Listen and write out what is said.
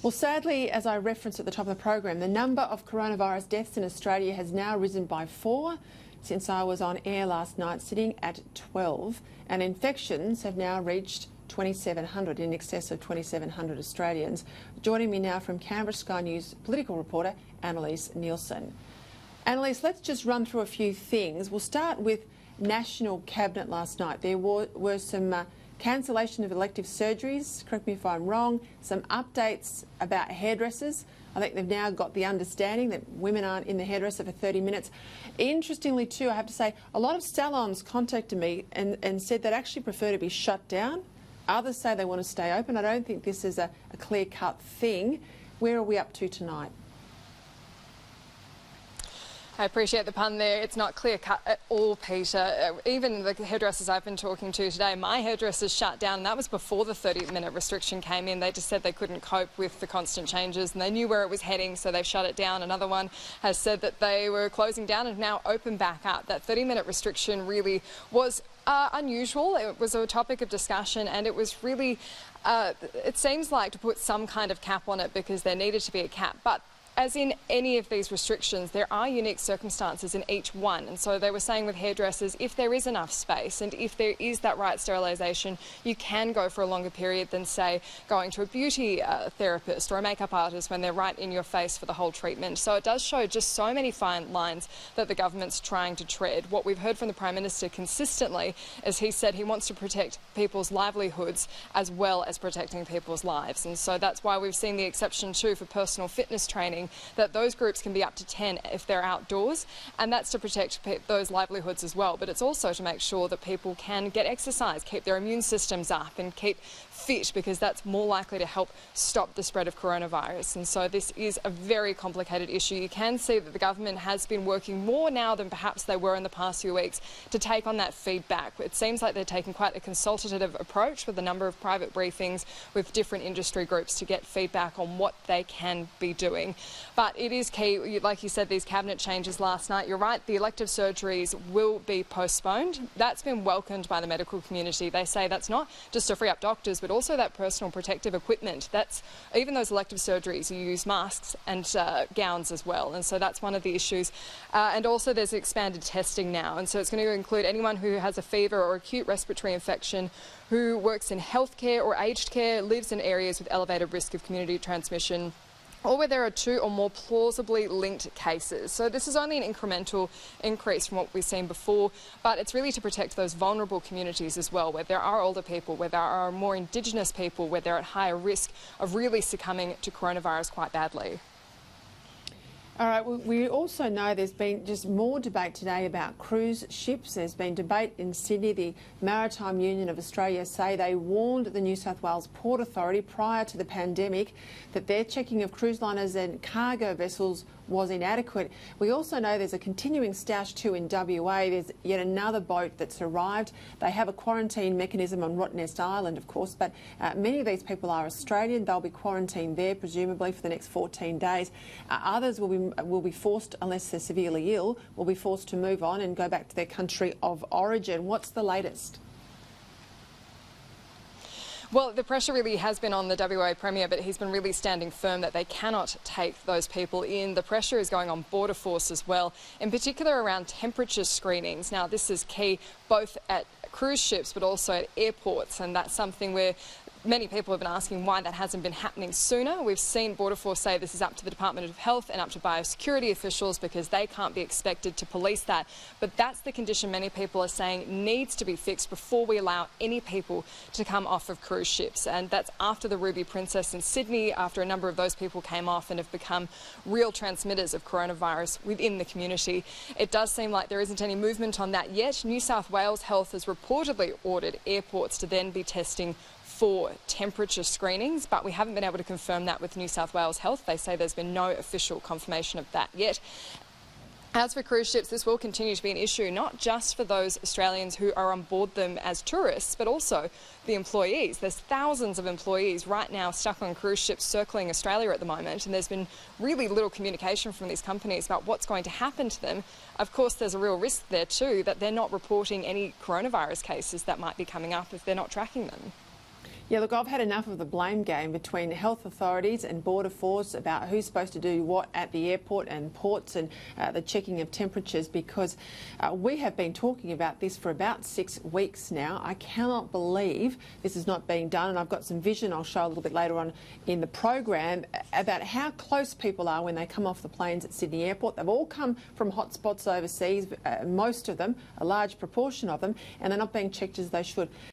Well, sadly, as I referenced at the top of the program, the number of coronavirus deaths in Australia has now risen by 4 since I was on air last night, sitting at 12, and infections have now reached 2,700, in excess of 2,700 Australians. Joining me now from Canberra Sky News political reporter Annaliese Nielsen. Annaliese, let's just run through a few things. We'll start with National Cabinet last night. There were some cancellation of elective surgeries, correct me if I'm wrong, some updates about hairdressers. I think they've now got the understanding that women aren't in the hairdresser for 30 minutes. Interestingly too, I have to say, a lot of salons contacted me and said they'd actually prefer to be shut down. Others say they want to stay open. I don't think this is a clear-cut thing. Where are we up to tonight? I appreciate the pun there. It's not clear-cut at all, Peter. Even the hairdressers I've been talking to today, my hairdressers shut down, and that was before the 30-minute restriction came in. They just said they couldn't cope with the constant changes, and they knew where it was heading, so they've shut it down. Another one has said that they were closing down and now open back up. That 30-minute restriction really was unusual. It was a topic of discussion, and it was really, it seems like, to put some kind of cap on it because there needed to be a cap. But as in any of these restrictions, there are unique circumstances in each one. And so they were saying with hairdressers, if there is enough space and if there is that right sterilisation, you can go for a longer period than, say, going to a beauty therapist or a makeup artist when they're right in your face for the whole treatment. So it does show just so many fine lines that the government's trying to tread. What we've heard from the Prime Minister consistently is he said he wants to protect people's livelihoods as well as protecting people's lives. And so that's why we've seen the exception too for personal fitness training, that those groups can be up to 10 if they're outdoors, and that's to protect those livelihoods as well. But it's also to make sure that people can get exercise, keep their immune systems up and keep fit, because that's more likely to help stop the spread of coronavirus. And so this is a very complicated issue. You can see that the government has been working more now than perhaps they were in the past few weeks to take on that feedback. It seems like they're taking quite a consultative approach with a number of private briefings with different industry groups to get feedback on what they can be doing. But it is key, like you said, these cabinet changes last night. You're right, the elective surgeries will be postponed. That's been welcomed by the medical community. They say that's not just to free up doctors, but also that personal protective equipment. That's even those elective surgeries, you use masks and gowns as well. And so that's one of the issues. And also there's expanded testing now. And so it's going to include anyone who has a fever or acute respiratory infection, who works in healthcare or aged care, lives in areas with elevated risk of community transmission, or where there are 2 or more plausibly linked cases. So this is only an incremental increase from what we've seen before, but it's really to protect those vulnerable communities as well, where there are older people, where there are more Indigenous people, where they're at higher risk of really succumbing to coronavirus quite badly. All right, we also know there's been just more debate today about cruise ships. There's been debate in Sydney. The Maritime Union of Australia say they warned the New South Wales Port Authority prior to the pandemic that their checking of cruise liners and cargo vessels was inadequate. We also know there's a continuing stoush too in WA. There's yet another boat that's arrived. They have a quarantine mechanism on Rottnest Island, of course, but many of these people are Australian. They'll be quarantined there, presumably for the next 14 days. Others will be forced, unless they're severely ill, will be forced to move on and go back to their country of origin. What's the latest? Well, the pressure really has been on the WA Premier, but he's been really standing firm that they cannot take those people in. The pressure is going on Border Force as well, in particular around temperature screenings. Now, this is key both at cruise ships but also at airports, and that's something where many people have been asking why that hasn't been happening sooner. We've seen Border Force say this is up to the Department of Health and up to biosecurity officials because they can't be expected to police that. But that's the condition many people are saying needs to be fixed before we allow any people to come off of cruise ships. And that's after the Ruby Princess in Sydney, after a number of those people came off and have become real transmitters of coronavirus within the community. It does seem like there isn't any movement on that yet. New South Wales Health has reportedly ordered airports to then be testing for temperature screenings, but we haven't been able to confirm that with New South Wales Health. They say there's been no official confirmation of that yet. As for cruise ships, this will continue to be an issue, not just for those Australians who are on board them as tourists, but also the employees. There's thousands of employees right now stuck on cruise ships circling Australia at the moment, and there's been really little communication from these companies about what's going to happen to them. Of course, there's a real risk there too that they're not reporting any coronavirus cases that might be coming up if they're not tracking them. Yeah, look, I've had enough of the blame game between health authorities and Border Force about who's supposed to do what at the airport and ports and the checking of temperatures, because we have been talking about this for about 6 weeks now. I cannot believe this is not being done, and I've got some vision I'll show a little bit later on in the program about how close people are when they come off the planes at Sydney Airport. They've all come from hotspots overseas, most of them, a large proportion of them, and they're not being checked as they should.